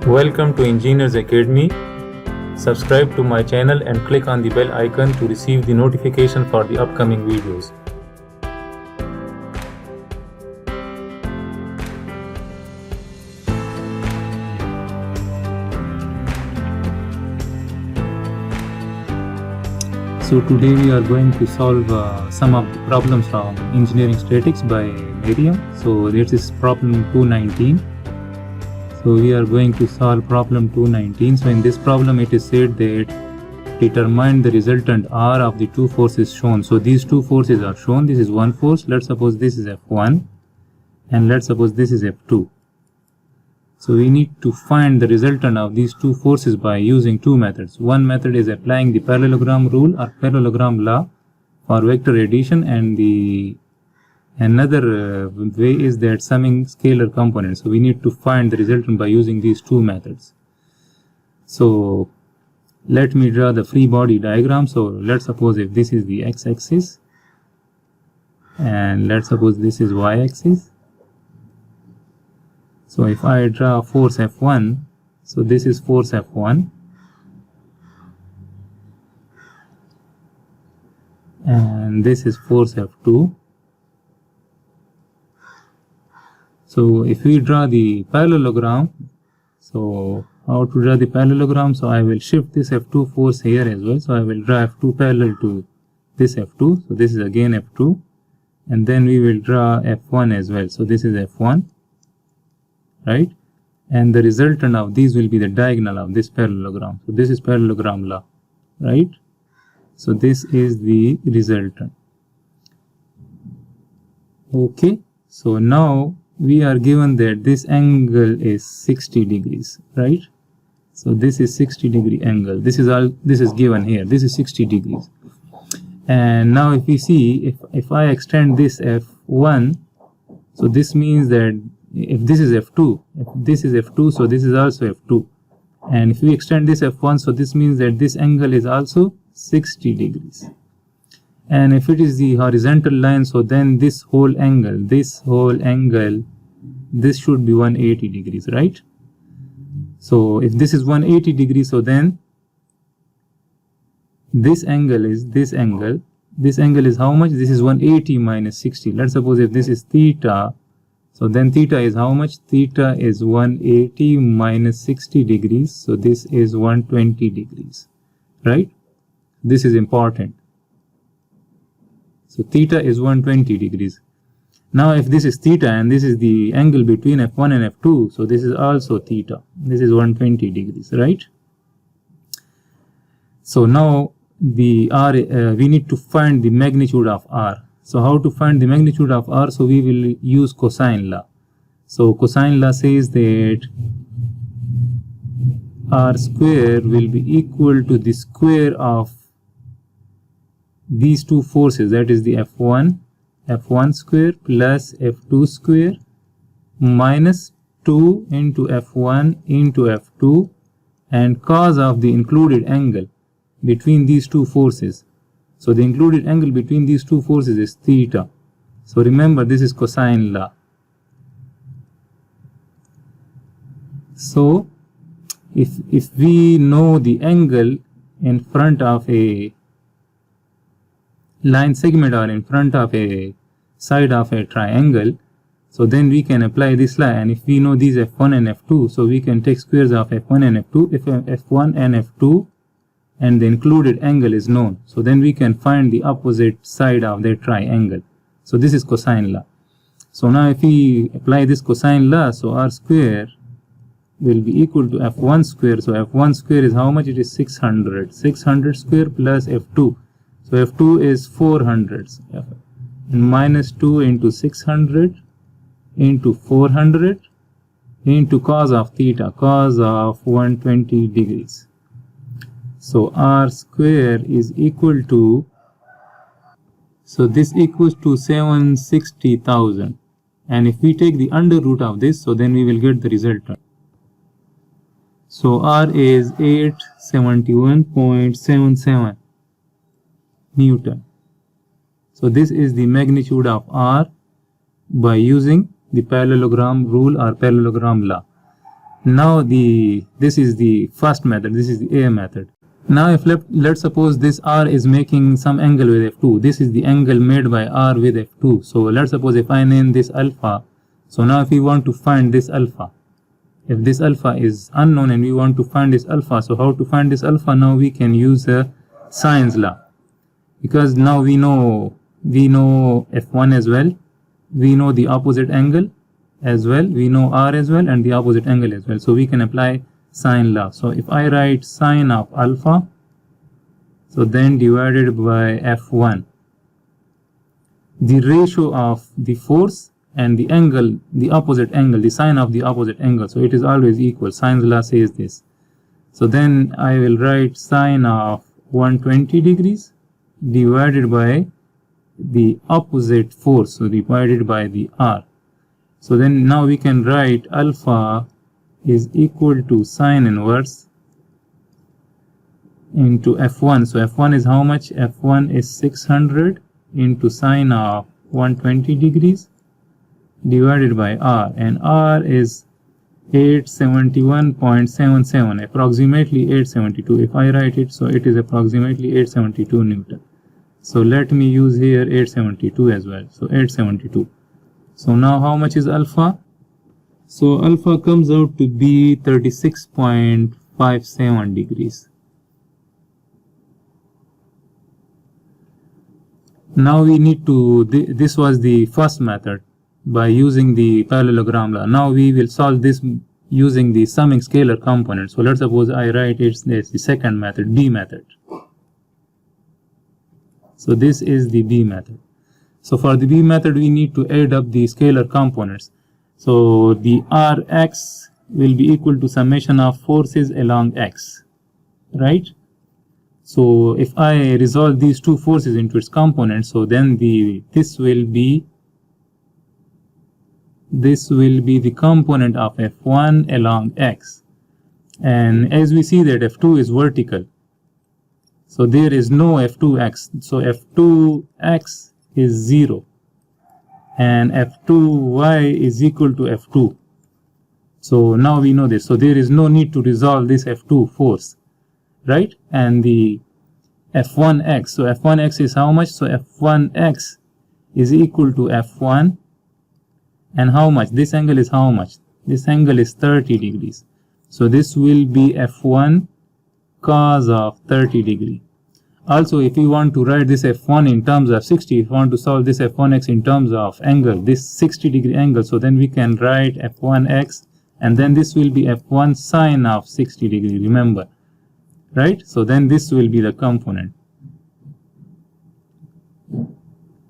Welcome to Engineers Academy. Subscribe to my channel and click on the bell icon to receive the notification for the upcoming videos. So today we are going to solve some of the problems from Engineering Statics by Meriam. So this is problem 219. So we are going to solve problem 219. So in this problem it is said that determine the resultant R of the two forces shown. So these two forces are shown. This is one force. Let's suppose this is F1 and let's suppose this is F2. So we need to find the resultant of these two forces by using two methods. One method is applying the parallelogram rule or parallelogram law for vector addition, and the another way is that summing scalar components. So we need to find the resultant by using these two methods. So let me draw the free body diagram. So let's suppose if this is the x-axis and let's suppose this is y-axis. So if I draw force F1, so this is force F1 and this is force F2. So if we draw the parallelogram, so how to draw the parallelogram? So I will shift this F2 force here as well. So I will draw F2 parallel to this F2. So this is again F2, and then we will draw F1 as well. So this is F1. Right, and the resultant of these will be the diagonal of this parallelogram. So this is parallelogram law, right? So this is the resultant. Okay, so now we are given that this angle is 60 degrees, right? So this is 60-degree angle. This is given here. This is 60 degrees. And now if we see, if I extend this F1, so this means that if this is F2, if this is F2, so this is also F2. And if we extend this F1, so this means that this angle is also 60 degrees. And if it is the horizontal line, so then this whole angle, this should be 180 degrees, right? So if this is 180 degrees, so then this angle is this angle. This angle is how much? This is 180 minus 60. Let's suppose if this is theta, so then theta is how much? Theta is 180 minus 60 degrees. So this is 120 degrees, right? This is important. So theta is 120 degrees. Now if this is theta and this is the angle between F1 and F2, so this is also theta. This is 120 degrees, right? So now the R, we need to find the magnitude of R. So how to find the magnitude of R? So we will use cosine law. So cosine law says that R square will be equal to the square of these two forces, that is the F1 square plus F2 square minus 2 into F1 into F2 and cos of the included angle between these two forces. So the included angle between these two forces is theta. So remember, this is cosine law. So if we know the angle in front of a line segment or in front of a side of a triangle, so then we can apply this law. And if we know these F1 and F2, so we can take squares of F1 and F2. If F1 and F2 and the included angle is known, so then we can find the opposite side of the triangle. So this is cosine law. So now if we apply this cosine law, so R square will be equal to F1 square. So F1 square is how much? It is 600. 600 square plus F2. So F2 is 400. And minus 2 into 600 into 400 into cos of theta, cos of 120 degrees. So R square is equal to, so this equals to 760,000. And if we take the under root of this, so then we will get the resultant. So R is 871.77 Newton. So this is the magnitude of R by using the parallelogram rule or parallelogram law. Now this is the first method, this is the A method. Now if let's suppose this R is making some angle with F2. This is the angle made by R with F2. So let's suppose if I name this alpha. So now if we want to find this alpha, if this alpha is unknown and we want to find this alpha, so how to find this alpha? Now we can use Sine's law, because now we know F1 as well, we know the opposite angle as well, we know R as well and the opposite angle as well, so we can apply sine law. So if I write sine of alpha, so then divided by F1, the ratio of the force and the angle, the opposite angle, the sine of the opposite angle, so it is always equal. Sine's law says this. So then I will write sine of 120 degrees divided by the opposite force, so divided by the R. So then now we can write alpha is equal to sine inverse into F1. So F1 is how much? F1 is 600 into sine of 120 degrees divided by R, and R is 871.77, approximately 872. If I write it, so it is approximately 872 Newton. So let me use here 872 as well. So 872. So now how much is alpha? So alpha comes out to be 36.57 degrees. Now we need to, this was the first method by using the parallelogram law. Now we will solve this using the summing scalar component. So let's suppose I write it's the second method, B method. So this is the B method. So for the B method we need to add up the scalar components. So the Rx will be equal to summation of forces along X, right? So if I resolve these two forces into its components, so then this will be the component of F1 along X. And as we see that F2 is vertical, so there is no F2x. So F2x is 0 and F2y is equal to F2. So now we know this. So there is no need to resolve this F2 force, right? And the F1x, so F1x is how much? So F1x is equal to F1, and how much? This angle is how much? This angle is 30 degrees. So this will be F1 cos of 30 degree. Also, if we want to write this F1 in terms of 60, if we want to solve this F1x in terms of angle, this 60 degree angle, so then we can write F1x, and then this will be F1 sine of 60 degree, remember, right? So then this will be the component.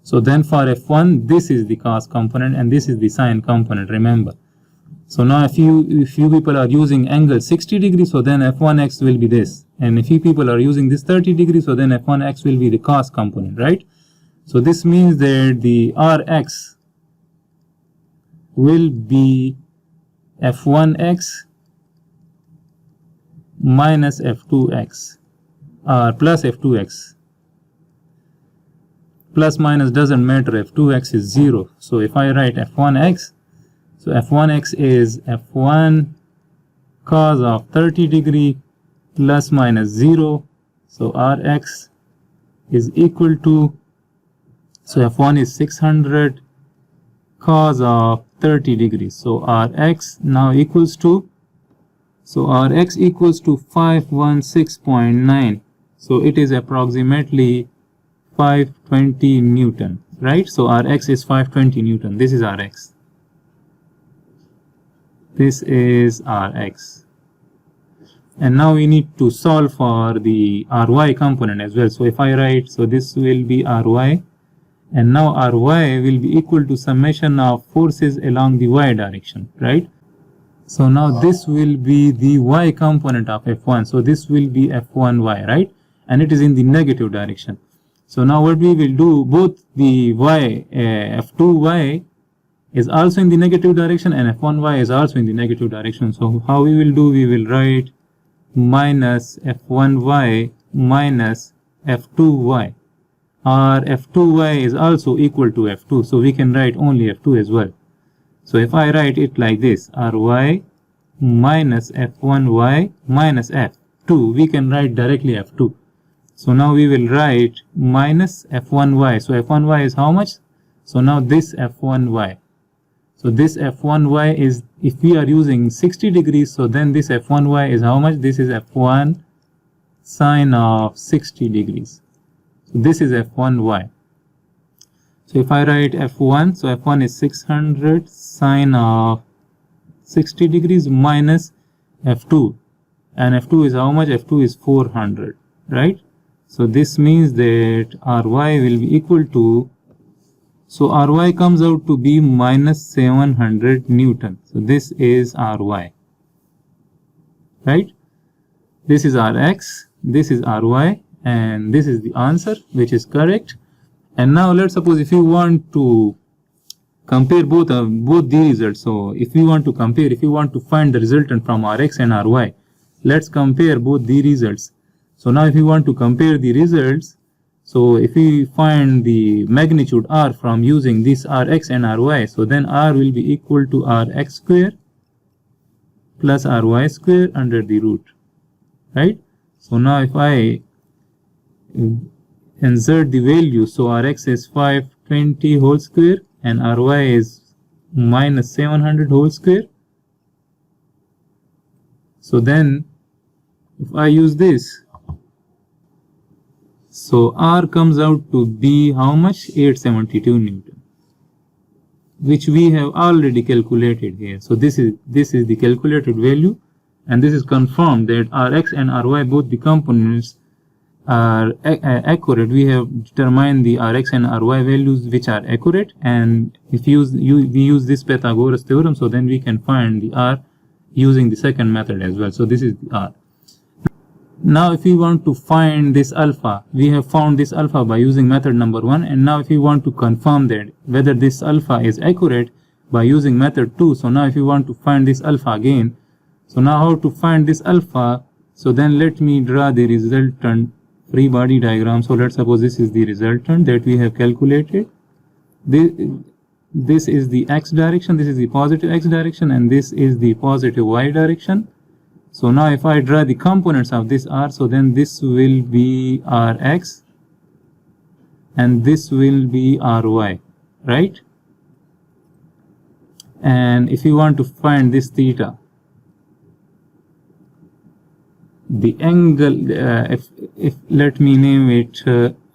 So then for F1, this is the cos component and this is the sine component, remember. So now if you people are using angle 60 degrees, so then F1x will be this. And if you people are using this 30 degrees, so then F1x will be the cos component, right? So this means that the Rx will be F1x minus F2x or plus F2x. Plus minus doesn't matter, F2x is 0. So if I write F1x, so F1x is F1 cos of 30 degree plus minus 0. So Rx is equal to, so F1 is 600 cos of 30 degrees. So Rx now equals to, so Rx equals to 516.9. So it is approximately 520 Newton, right? So Rx is 520 Newton. This is Rx. This is Rx. And now we need to solve for the Ry component as well. So if I write, so this will be Ry, and now Ry will be equal to summation of forces along the y direction, right? So now this will be the y component of F1. So this will be F1y, right? And it is in the negative direction. So now what we will do, both the y, F2y is also in the negative direction and F1y is also in the negative direction. So how we will do, we will write minus F1y minus F2y, or F2y is also equal to F2. So we can write only F2 as well. So if I write it like this, Ry minus f1y minus f2. We can write directly f2. So now we will write minus f1y. So f1y is how much? So now this f1y. So this f1y is, if we are using 60 degrees, so then this f1y is how much? This is f1 sine of 60 degrees. So this is f1y. So if I write f1, so f1 is 600 sine of 60 degrees minus f2. And f2 is how much? f2 is 400, right? So this means that Ry will be equal to, so Ry comes out to be minus 700 Newton. So this is Ry, right? This is Rx, this is Ry, and this is the answer, which is correct. And now let's suppose if you want to compare both the results. So if you want to compare, if you want to find the resultant from Rx and Ry, let's compare both the results. So now if you want to compare the results, so if we find the magnitude R from using this Rx and Ry, so then R will be equal to Rx square plus Ry square under the root, right? So now if I insert the value, so Rx is 520 whole square and Ry is minus 700 whole square. So then if I use this, so R comes out to be how much? 872 Newton, which we have already calculated here. So this is the calculated value, and this is confirmed that Rx and Ry, both the components, are accurate. We have determined the Rx and Ry values which are accurate, and if we use this Pythagoras theorem, so then we can find the R using the second method as well. So this is the R. Now if we want to find this alpha, we have found this alpha by using method number 1, and now if we want to confirm that whether this alpha is accurate by using method 2, so now if you want to find this alpha again, so now how to find this alpha? So then let me draw the resultant free body diagram. So let's suppose this is the resultant that we have calculated. This is the x direction, this is the positive x direction, and this is the positive y direction. So now if I draw the components of this R, so then this will be Rx and this will be Ry, right? And if you want to find this theta, the angle, if let me name it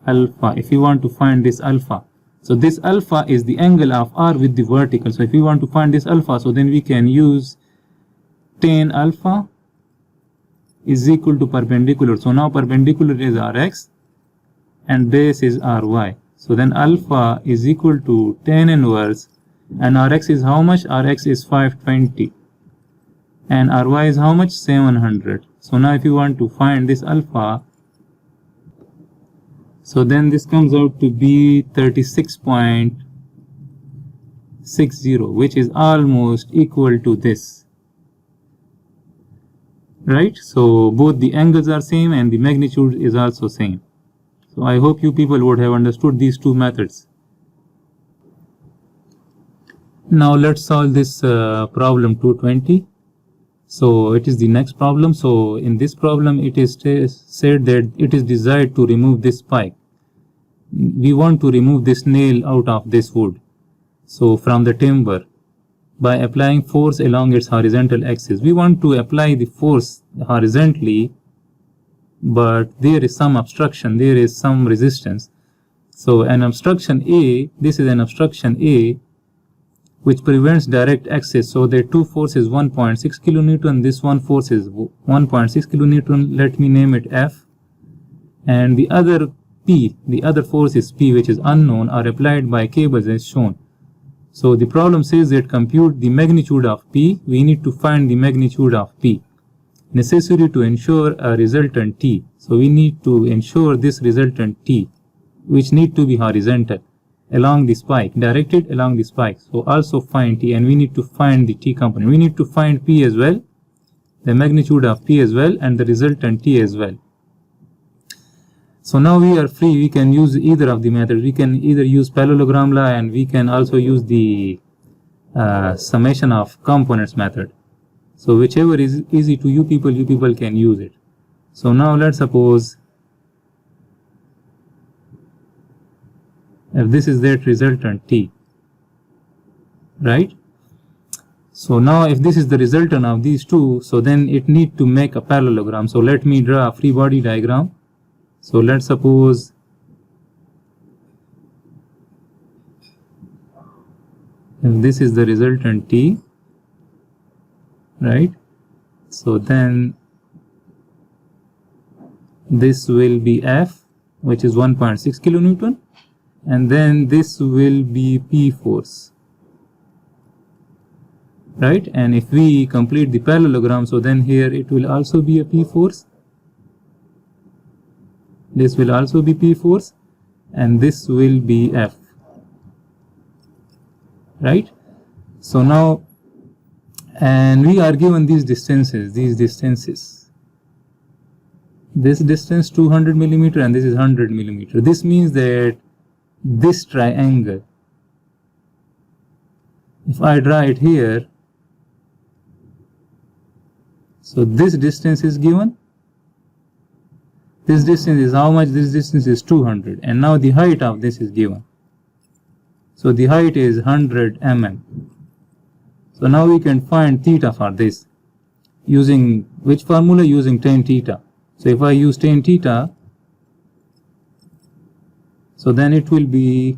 alpha, if you want to find this alpha, so this alpha is the angle of R with the vertical. So if you want to find this alpha, so then we can use tan alpha is equal to perpendicular. So now perpendicular is Rx and base is Ry. So then alpha is equal to tan inverse, and Rx is how much? Rx is 520 and Ry is how much? 700. So now if you want to find this alpha, so then this comes out to be 36.60, which is almost equal to this, right? So both the angles are same and the magnitude is also same. So I hope you people would have understood these two methods. Now let's solve this problem 220. So it is the next problem. So in this problem it is said that it is desired to remove this spike. We want to remove this nail out of this wood, so from the timber, by applying force along its horizontal axis. We want to apply the force horizontally, but there is some obstruction, there is some resistance. So an obstruction A, this is an obstruction A which prevents direct access. So the two forces 1.6 kilonewton, this one force is 1.6 kilonewton, let me name it F, and the other P, the other force is P, which is unknown, are applied by cables as shown. So the problem says that compute the magnitude of P. We need to find the magnitude of P necessary to ensure a resultant T. So we need to ensure this resultant T, which need to be horizontal along the spike, directed along the spike. So also find T, and we need to find the T component. We need to find P as well, the magnitude of P as well, and the resultant T as well. So now we are free, we can use either of the methods. We can either use parallelogram law, and we can also use the summation of components method. So whichever is easy to you people can use it. So now let's suppose if this is that resultant T, right? So now if this is the resultant of these two, so then it need to make a parallelogram. So let me draw a free body diagram. So let's suppose if this is the resultant T, right? So then this will be F, which is 1.6 kilonewton, and then this will be P force, right? And if we complete the parallelogram, so then here it will also be a P force, this will also be P force, and this will be F, right? So now, and we are given these distances, this distance 200 millimeter and this is 100 millimeter. This means that this triangle, if I draw it here, so this distance is given, this distance is how much? This distance is 200, and now the height of this is given. So the height is 100 mm. So now we can find theta for this using which formula? Using tan theta. So if I use tan theta, so then it will be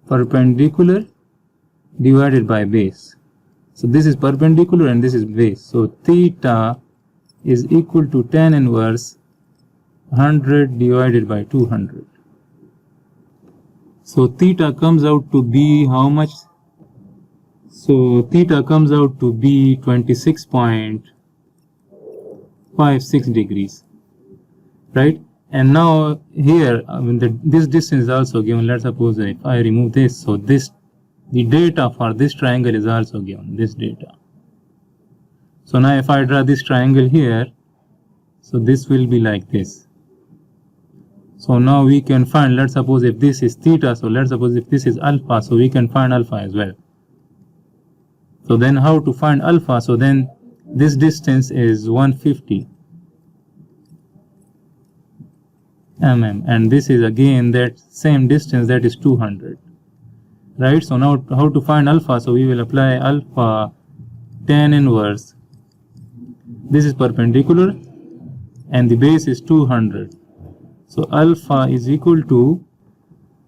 perpendicular divided by base. So this is perpendicular and this is base. So theta is equal to tan inverse 100 divided by 200. So theta comes out to be how much? So theta comes out to be 26.56 degrees, right? And now here, this distance is also given. Let's suppose if I remove this, so the data for this triangle is also given, this data. So now if I draw this triangle here, so this will be like this. So now we can find, let's suppose if this is theta, so let's suppose if this is alpha, so we can find alpha as well. So then how to find alpha? So then this distance is 150 mm, and this is again that same distance, that is 200, right? So now how to find alpha? So we will apply alpha tan inverse, this is perpendicular and the base is 200. So alpha is equal to,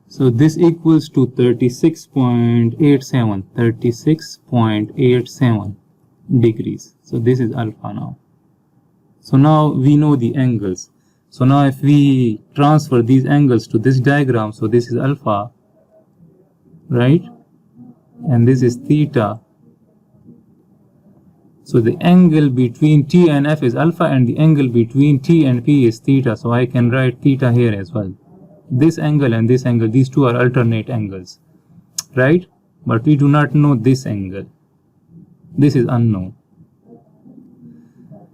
so this equals to 36.87 degrees. So this is alpha now. So now we know the angles. So now if we transfer these angles to this diagram, so this is alpha, right? And this is theta. So the angle between T and F is alpha and the angle between T and P is theta. So I can write theta here as well. This angle and this angle, these two are alternate angles, right? But we do not know this angle. This is unknown.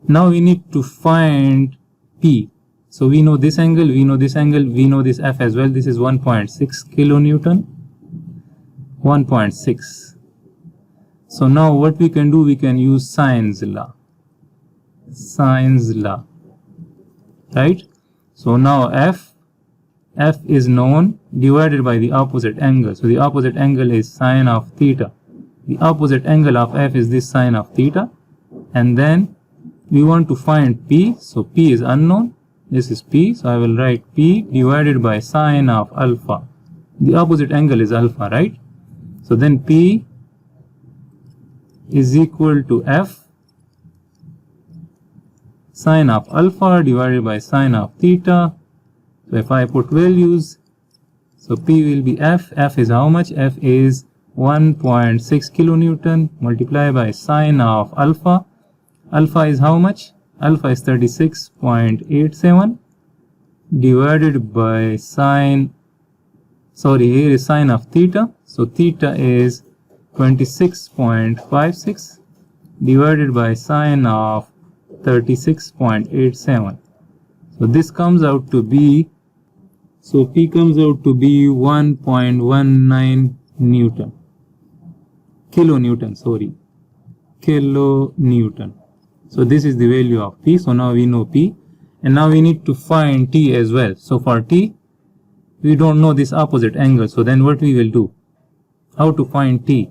Now we need to find P. So we know this angle, we know this angle, we know this F as well. This is 1.6 kilonewton. 1.6. So now what we can do, we can use Sines law, right? So now F is known, divided by the opposite angle. So the opposite angle is sine of theta. The opposite angle of F is this sine of theta. And then we want to find P. So P is unknown. This is P. So I will write P divided by sine of alpha. The opposite angle is alpha, right? So then P is equal to F sine of alpha divided by sine of theta. So if I put values, so P will be F. F is how much? F is 1.6 kilonewton multiplied by sine of alpha. Alpha is how much? Alpha is 36.87 divided by sine, here is sine of theta. So theta is 26.56 divided by sine of 36.87. So this comes out to be, so P comes out to be 1.19 Newton. Kilonewton. So this is the value of P. So now we know P. And now we need to find T as well. So for T, we don't know this opposite angle. So then what we will do? How to find T?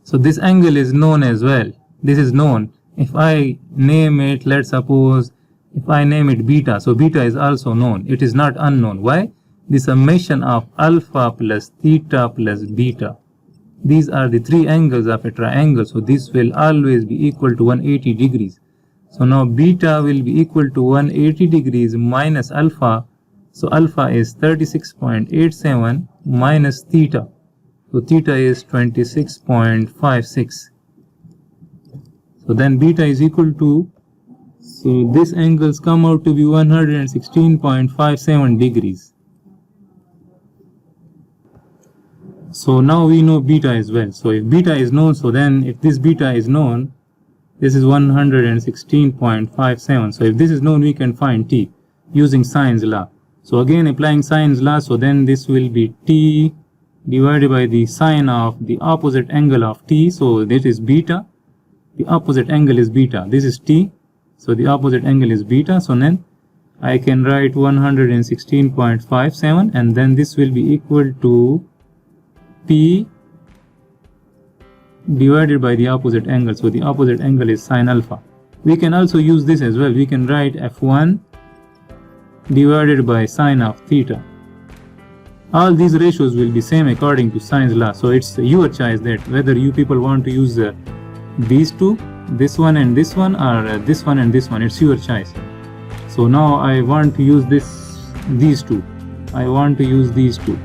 So this angle is known as well. This is known. If I name it, let's suppose, if I name it beta, so beta is also known. It is not unknown. Why? The summation of alpha plus theta plus beta. These are the three angles of a triangle. So this will always be equal to 180 degrees. So now beta will be equal to 180 degrees minus alpha. So alpha is 36.87 minus theta. So theta is 26.56. So then beta is equal to, so these angles come out to be 116.57 degrees. So now we know beta as well. So if beta is known, so then if this beta is known, this is 116.57. So if this is known, we can find T using Sine's law. So again, applying Sine's law, so then this will be T divided by the sine of the opposite angle of T. So this is beta. The opposite angle is beta. This is T. So the opposite angle is beta. So then I can write 116.57, and then this will be equal to P divided by the opposite angle. So the opposite angle is sine alpha. We can also use this as well. We can write F1 divided by sine of theta. All these ratios will be same according to Sine's law. So it's your choice that whether you people want to use these two, this one and this one, or this one and this one. It's your choice. So now I want to use these two. I want to use these two.